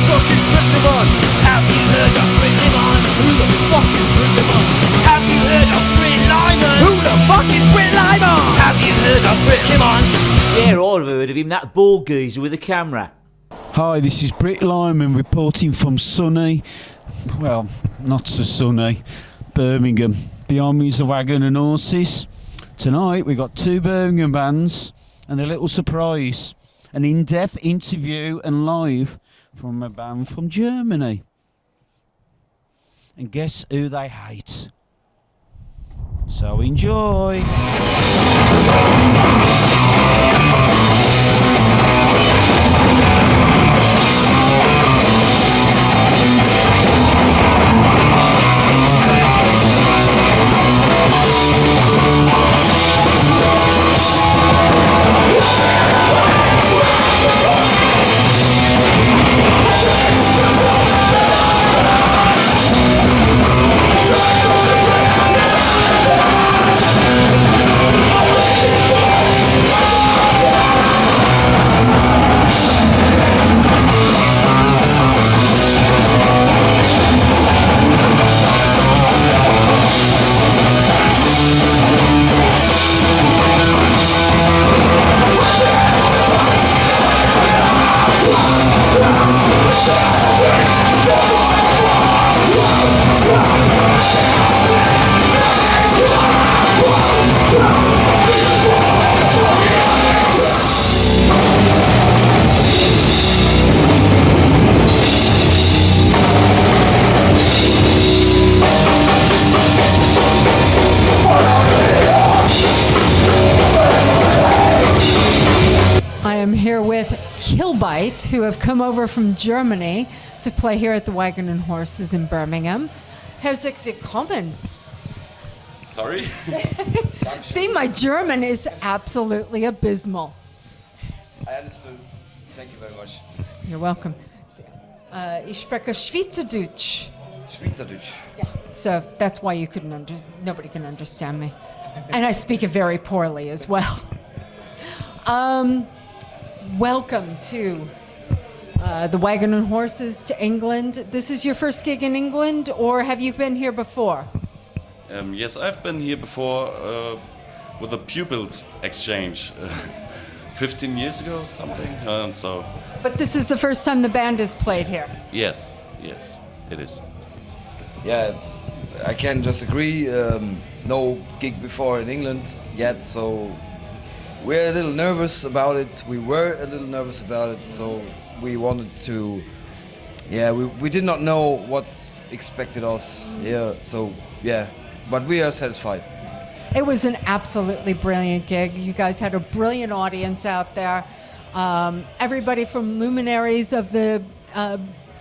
fuck is Brit Limon? Have you heard of Brit Limon? Who the fuck is Brit Limon? Have you heard of Brit Limon? Who the fuck is Brit Limon? Have you heard of Brit Limon? Yeah, I've heard of him, that bald geezer with a camera. Hi, this is Britt Lyman reporting from sunny, well, not so sunny, Birmingham. Behind me is the Wagon and Horses. Tonight we got 2 Birmingham bands and a little surprise. An in-depth interview and live from a band from Germany. And guess who they hate? So enjoy! Killbite, who have come over from Germany to play here at the Wagon and Horses in Birmingham. Herzlich willkommen. Sorry? See, my German is absolutely abysmal. I understood. Thank you very much. You're welcome. Ich spreche Schweizerdeutsch. Schweizerdeutsch. Yeah. So that's why you couldn't nobody can understand me. And I speak it very poorly as well. Welcome to the Wagon and Horses to England. This is your first gig in England, or have you been here before? Yes, I've been here before with a pupils exchange 15 years ago, something. So. But this is the first time the band has played here. Yes, it is. Yeah, I can just agree. No gig before in England yet, so we're a little nervous about it. We were a little nervous about it, so we wanted to. Yeah, we did not know what expected us here, so yeah, but we are satisfied. It was an absolutely brilliant gig. You guys had a brilliant audience out there. Everybody from luminaries of the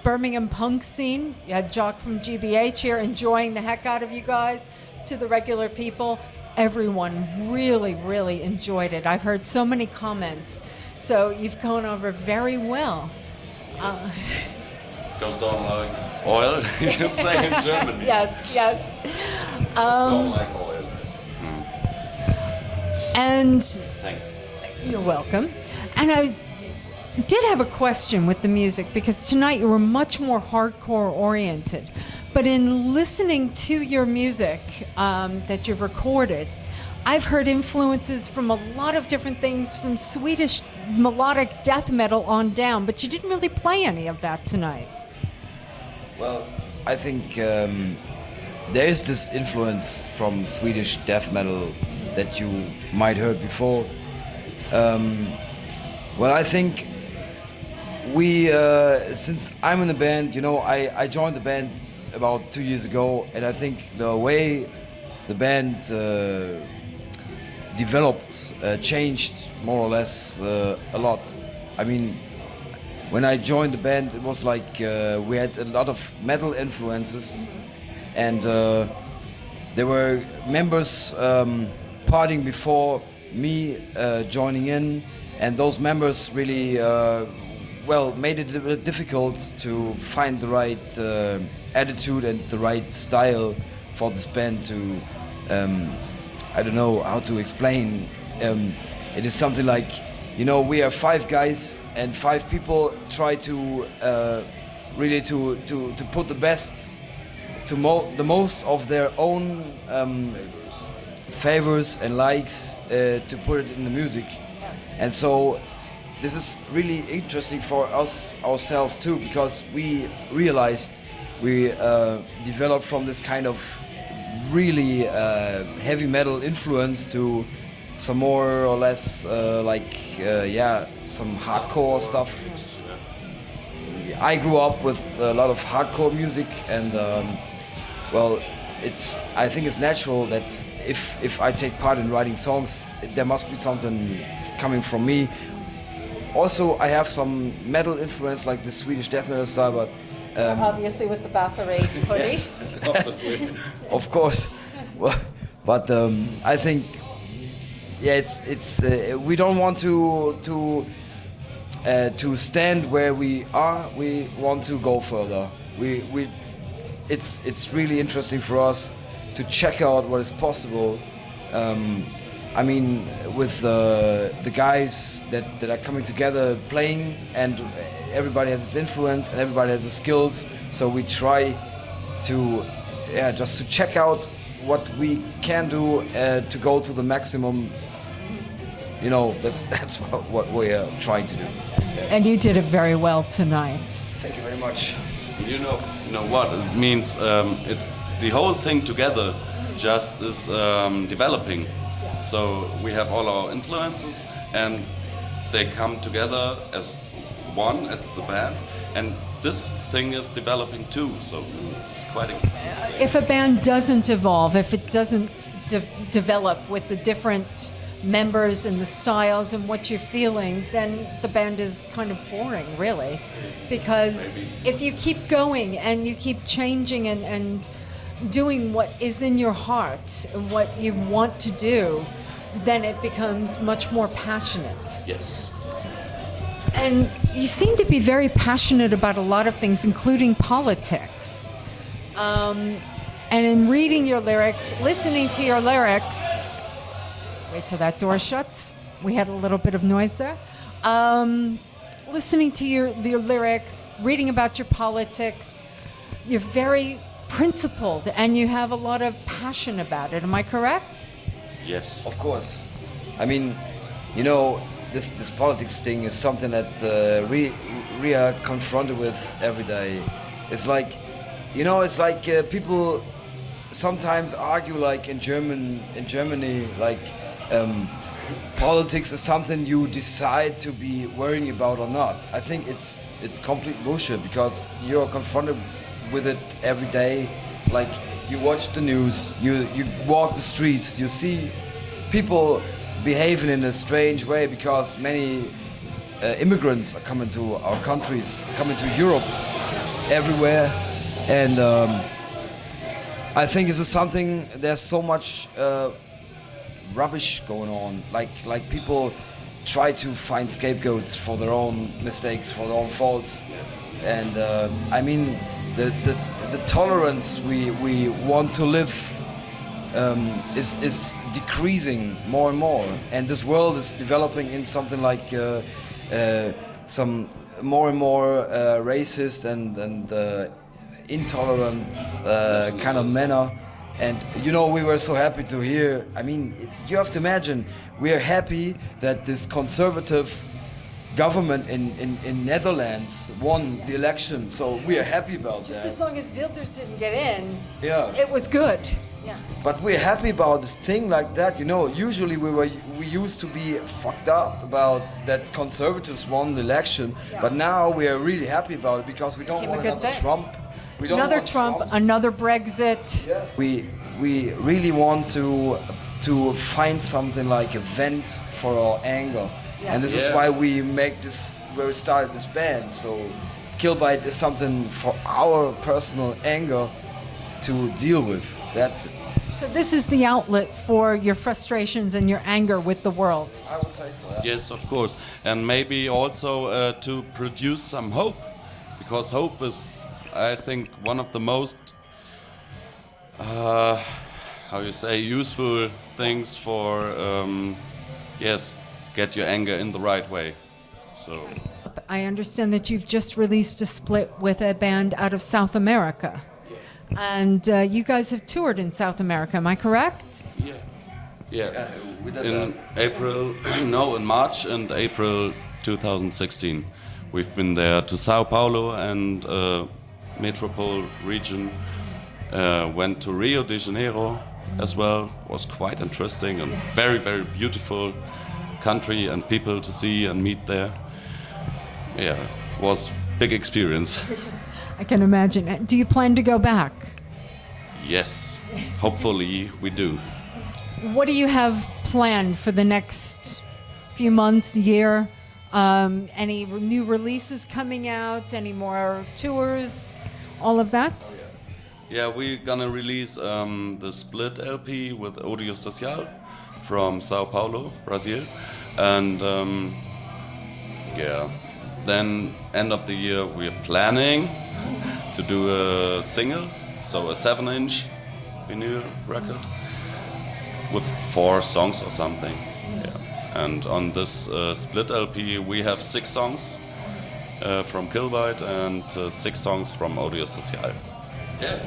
Birmingham punk scene. You had Jock from GBH here enjoying the heck out of you guys, to the regular people. Everyone really, really enjoyed it. I've heard so many comments. So you've gone over very well. Goes down like oil, you say in Germany. Yes. Goes down like oil. And Thanks. you're welcome. And I did have a question with the music, because tonight you were much more hardcore oriented. But in listening to your music that you've recorded, I've heard influences from a lot of different things, from Swedish melodic death metal on down, but you didn't really play any of that tonight. Well, I think there is this influence from Swedish death metal that you might heard before. Well, I think we, since I'm in the band, you know, I joined the band about 2 years ago, and I think the way the band developed, changed more or less a lot. I mean, when I joined the band, it was like we had a lot of metal influences, and there were members partying before me joining in, and those members really made it a bit difficult to find the right attitude and the right style for this band to I don't know how to explain. It is something like, you know, we are 5 guys and 5 people try to really to put the best, the most of their own favors and likes to put it in the music. And so this is really interesting for us ourselves too, because we realized we developed from this kind of really heavy metal influence to some more or less some hardcore stuff. I grew up with a lot of hardcore music, and I think it's natural that if I take part in writing songs, there must be something coming from me. Also, I have some metal influence, like the Swedish death metal style, but Obviously with the Bathory hoodie. Yes, obviously. of course. But I think, it's we don't want to stand where we are. We want to go further. It's really interesting for us to check out what is possible. I mean, with the guys that are coming together playing, and everybody has his influence and everybody has his skills. So we try to, just to check out what we can do to go to the maximum. You know, that's what we are trying to do. And you did it very well tonight. Thank you very much. You know what it means. The whole thing together just is developing. So we have all our influences, and they come together as one, as the band, and this thing is developing too. So it's quite. If a band doesn't evolve, if it doesn't develop with the different members and the styles and what you're feeling, then the band is kind of boring, really. Because if you keep going and you keep changing and doing what is in your heart and what you want to do, then it becomes much more passionate. Yes. And you seem to be very passionate about a lot of things, including politics. And in reading your lyrics, listening to your lyrics, wait till that door shuts. We had a little bit of noise there. Listening to your lyrics, reading about your politics, you're very principled and you have a lot of passion about it. Am I correct? Yes. Of course. I mean, this politics thing is something that we are confronted with every day. It's like, people sometimes argue, like in Germany, like politics is something you decide to be worrying about or not. I think it's complete bullshit, because you're confronted with it every day. Like, you watch the news, you walk the streets, you see people behaving in a strange way because many immigrants are coming to our countries, coming to Europe, everywhere. And I think this is something, there's so much rubbish going on. Like people try to find scapegoats for their own mistakes, for their own faults. And I mean, the tolerance we want to live is decreasing more and more, and this world is developing in something like some more and more racist and intolerant kind of manner. And we were so happy to hear. I mean, you have to imagine, we are happy that this conservative government in Netherlands won the election, so we are happy about Just that. as long as Wilders didn't get in, Yeah. it was good. Yeah. But we're happy about this thing like that, Usually we used to be fucked up about that conservatives won the election, but now we are really happy about it, because we don't Became a want good another thing. Trump. We don't Another want Trump, another Brexit. Yes. We really want to find something like a vent for our anger. Yeah. And this is why we started this band. So Killbite is something for our personal anger to deal with. That's it. So this is the outlet for your frustrations and your anger with the world. I would say so. Yeah. Yes, of course. And maybe also to produce some hope, because hope is, I think, one of the most, useful things for, get your anger in the right way. So up, I understand that you've just released a split with a band out of South America. And you guys have toured in South America, am I correct? Yeah. We did In April, no, in March and April 2016. We've been there to Sao Paulo and Metropole region. Went to Rio de Janeiro as well. Was quite interesting and very, very beautiful country and people to see and meet there. Yeah, was big experience. I can imagine. Do you plan to go back? Yes, hopefully we do. What do you have planned for the next few months, year? Any new releases coming out? Any more tours? All of that? Yeah, we're gonna release the split LP with Audio Social from Sao Paulo, Brazil, and yeah, then end of the year we're planning to do a single, so a 7-inch vinyl record with 4 songs or something. Yeah, and on this split LP we have 6 songs from Killbite and 6 songs from Audio Social. Yeah.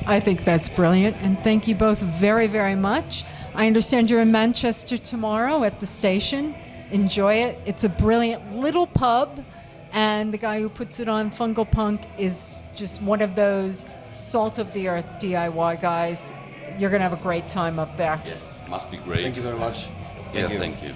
I think that's brilliant, and thank you both very, very much. I understand you're in Manchester tomorrow at the station. Enjoy it. It's a brilliant little pub, and the guy who puts it on, Fungal Punk, is just one of those salt-of-the-earth DIY guys. You're going to have a great time up there. Yes, must be great. Thank you very much. Yeah, thank you.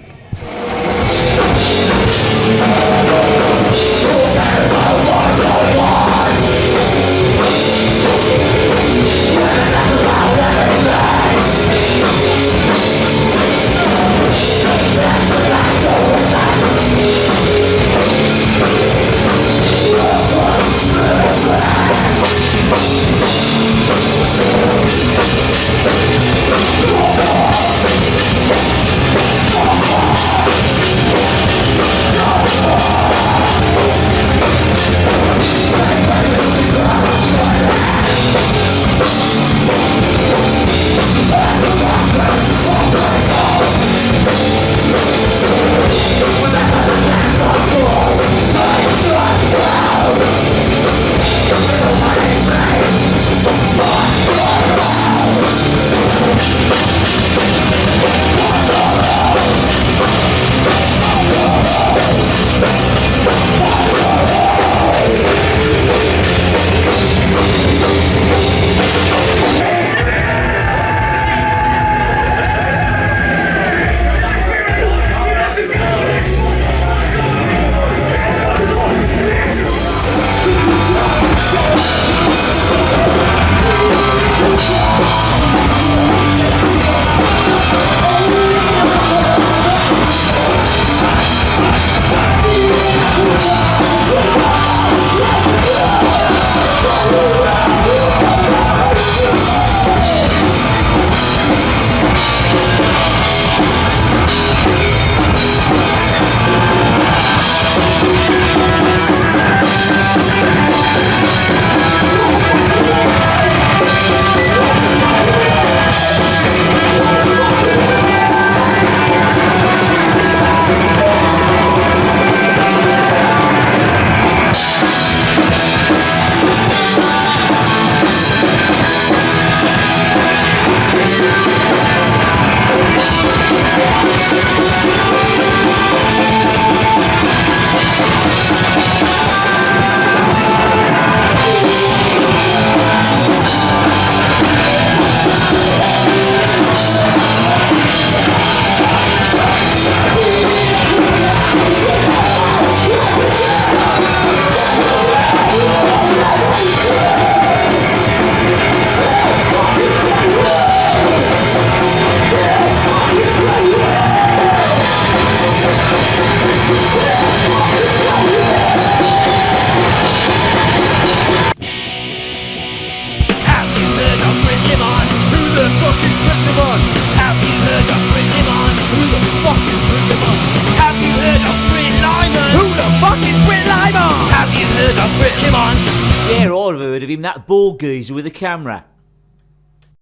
Yeah, I've heard of him, that bald geezer with a camera.